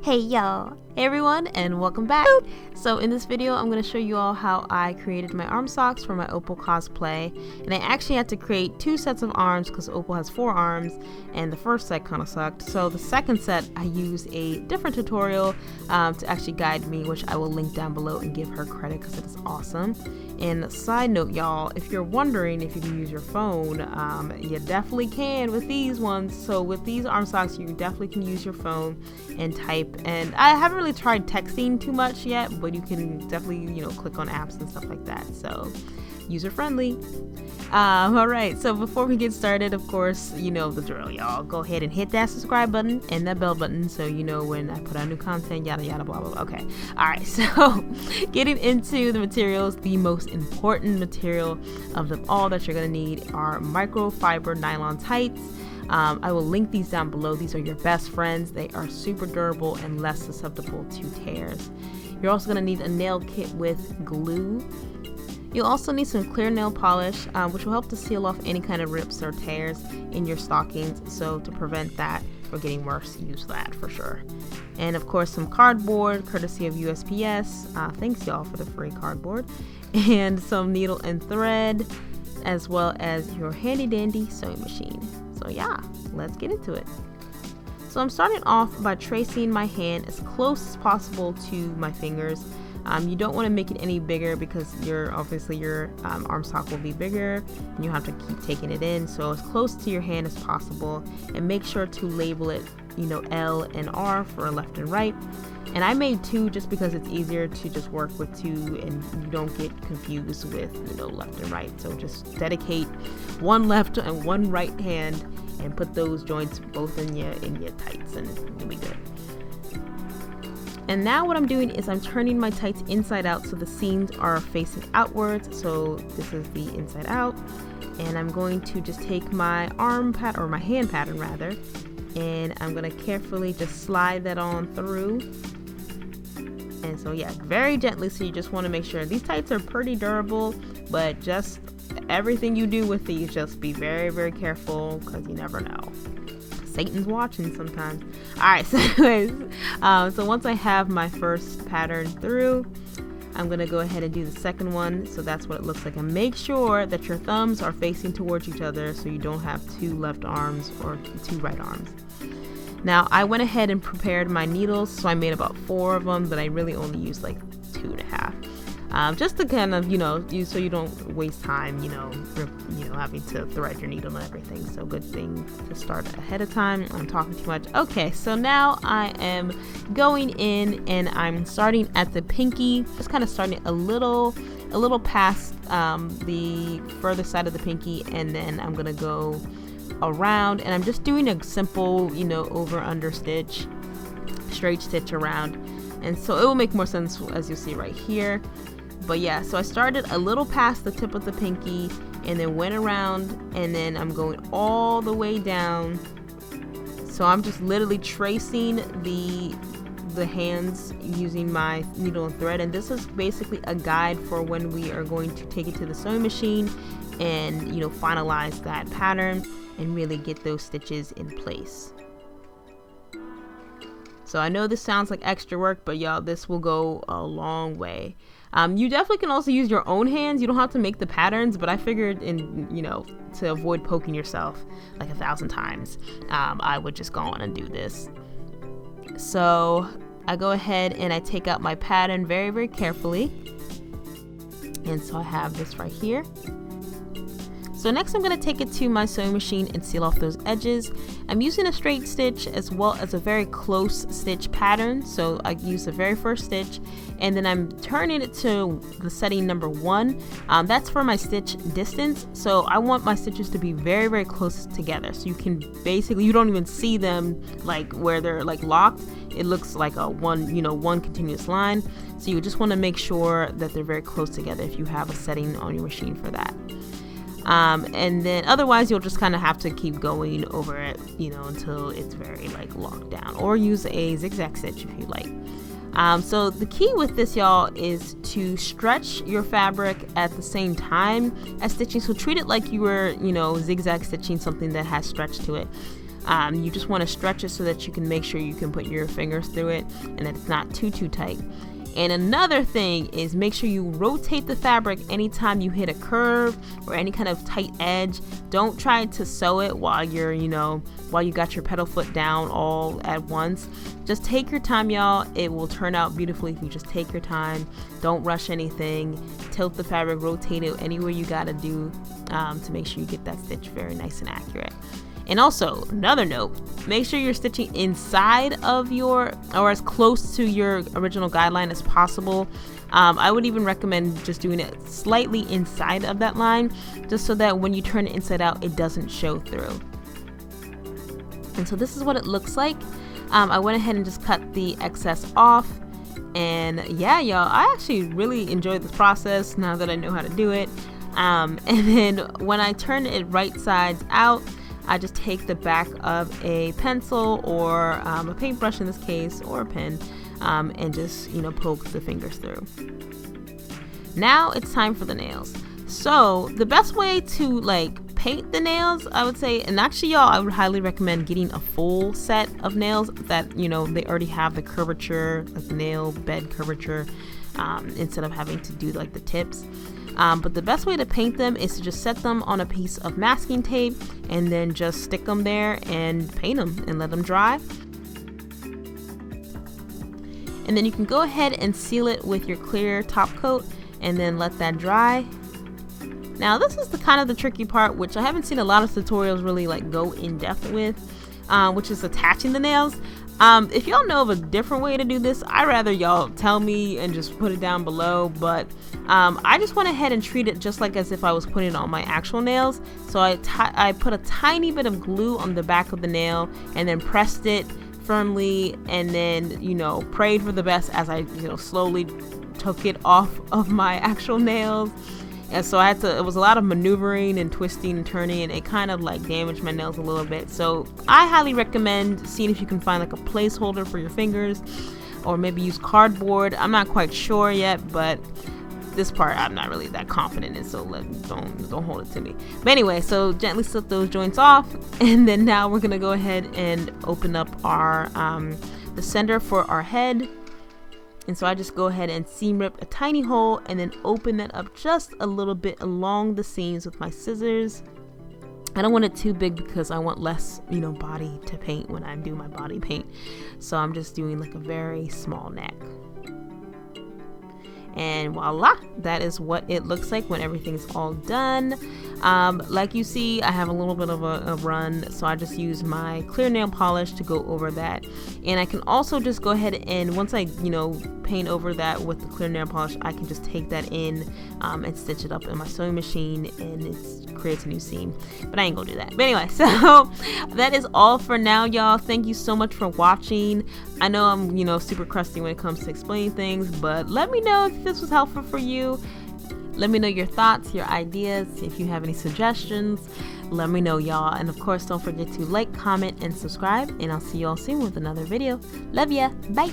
Hey y'all, hey everyone, and welcome back. So in this video I'm going to show you all how I created my arm socks for my Opal cosplay, and I actually had to create two sets of arms because Opal has 4 arms and the first set kind of sucked. So the second set I used a different tutorial to actually guide me, which I will link down below and give her credit because it is awesome. And side note y'all, if you're wondering if you can use your phone, you definitely can with these ones. So with these arm socks you definitely can use your phone and type, and I haven't really tried texting too much yet, but you can definitely click on apps and stuff like that, so user friendly. Alright, so before we get started, of course, you know the drill, y'all. Go ahead and hit that subscribe button and that bell button so you know when I put out new content, yada yada blah blah blah. Okay, alright, so getting into the materials, the most important material of them all that you're gonna need are microfiber nylon tights. I will link these down below. These are your best friends. They are super durable and less susceptible to tears. You're also going to need a nail kit with glue. You'll also need some clear nail polish, which will help to seal off any kind of rips or tears in your stockings. So to prevent that from getting worse, use that for sure. And of course some cardboard, courtesy of USPS. Thanks y'all for the free cardboard. And some needle and thread, as well as your handy dandy sewing machine. So yeah, let's get into it. So I'm starting off by tracing my hand as close as possible to my fingers. You don't want to make it any bigger because obviously your arm sock will be bigger and you have to keep taking it in. So as close to your hand as possible, and make sure to label it, L and R for left and right. And I made 2 just because it's easier to just work with 2 and you don't get confused with left and right. So just dedicate one left and one right hand and put those joints both in your tights and you'll be good. And now what I'm doing is I'm turning my tights inside out so the seams are facing outwards. So this is the inside out, and I'm going to just take my my hand pattern rather, and I'm going to carefully just slide that on through. And so yeah, very gently, so you just want to make sure these tights are pretty durable, but just everything you do with these, just be very, very careful because you never know. Satan's watching sometimes. Alright, so anyways, so once I have my first pattern through, I'm going to go ahead and do the second one. So that's what it looks like. And make sure that your thumbs are facing towards each other so you don't have 2 left arms or 2 right arms. Now I went ahead and prepared my needles, so I made about 4 of them, but I really only used like 2.5. Just to kind of, so you don't waste time, having to thread your needle and everything. So good thing to start ahead of time. I'm talking too much. Okay, so now I am going in and I'm starting at the pinky, just kind of starting a little past the further side of the pinky, and then I'm gonna go around, and I'm just doing a simple, over under stitch, straight stitch around, and so it will make more sense as you'll see right here. But yeah, so I started a little past the tip of the pinky and then went around, and then I'm going all the way down. So I'm just literally tracing the hands using my needle and thread, and this is basically a guide for when we are going to take it to the sewing machine and finalize that pattern and really get those stitches in place. So I know this sounds like extra work, but y'all, this will go a long way. You definitely can also use your own hands. You don't have to make the patterns, but I figured to avoid poking yourself like 1,000 times, I would just go on and do this. So I go ahead and I take out my pattern very, very carefully. And so I have this right here. So next I'm going to take it to my sewing machine and seal off those edges. I'm using a straight stitch as well as a very close stitch pattern. So I use the very first stitch, and then I'm turning it to the setting number 1. That's for my stitch distance. So I want my stitches to be very, very close together. So you can basically, you don't even see them like where they're like locked. It looks like a one continuous line. So you just want to make sure that they're very close together if you have a setting on your machine for that. And then otherwise you'll just kind of have to keep going over it, until it's very locked down, or use a zigzag stitch if you like. So the key with this, y'all, is to stretch your fabric at the same time as stitching. So treat it like you were, zigzag stitching something that has stretch to it. You just want to stretch it so that you can make sure you can put your fingers through it and that it's not too tight. And another thing is make sure you rotate the fabric anytime you hit a curve or any kind of tight edge. Don't try to sew it while you're, while you got your pedal foot down all at once. Just take your time, y'all. It will turn out beautifully if you just take your time. Don't rush anything. Tilt the fabric, rotate it anywhere you gotta do to make sure you get that stitch very nice and accurate. And also, another note, make sure you're stitching inside of your, or as close to your original guideline as possible. I would even recommend just doing it slightly inside of that line, just so that when you turn it inside out, it doesn't show through. And so this is what it looks like. I went ahead and just cut the excess off. And yeah, y'all, I actually really enjoyed this process now that I know how to do it. And then when I turn it right sides out, I just take the back of a pencil or a paintbrush in this case, or a pen, and just, poke the fingers through. Now it's time for the nails. So the best way to paint the nails, I would say, and actually y'all, I would highly recommend getting a full set of nails that, they already have the curvature, like the nail bed curvature, instead of having to do the tips. But the best way to paint them is to just set them on a piece of masking tape and then just stick them there and paint them and let them dry. And then you can go ahead and seal it with your clear top coat and then let that dry. Now this is the tricky part, which I haven't seen a lot of tutorials really go in depth with, which is attaching the nails. If y'all know of a different way to do this, I'd rather y'all tell me and just put it down below, but I just went ahead and treat it just like as if I was putting it on my actual nails. So I put a tiny bit of glue on the back of the nail and then pressed it firmly, and then prayed for the best as I slowly took it off of my actual nails. And so it was a lot of maneuvering and twisting and turning, and it kind of damaged my nails a little bit. So I highly recommend seeing if you can find a placeholder for your fingers, or maybe use cardboard. I'm not quite sure yet, but this part I'm not really that confident in, so don't hold it to me. But anyway, so gently slip those joints off, and then now we're gonna go ahead and open up our the center for our head. And so I just go ahead and seam rip a tiny hole and then open that up just a little bit along the seams with my scissors. I don't want it too big because I want less, body to paint when I do my body paint. So I'm just doing a very small neck. And voila, that is what it looks like when everything's all done. Like you see, I have a little bit of a run, so I just use my clear nail polish to go over that. And I can also just go ahead and once I paint over that with the clear nail polish, I can just take that in and stitch it up in my sewing machine, and it creates a new seam. But I ain't gonna do that. But anyway, so that is all for now, y'all. Thank you so much for watching. I know I'm super crusty when it comes to explaining things, but let me know if this was helpful for you. Let me know your thoughts, your ideas. If you have any suggestions, let me know, y'all. And of course, don't forget to comment and subscribe, and I'll see you all soon with another video. Love ya. Bye.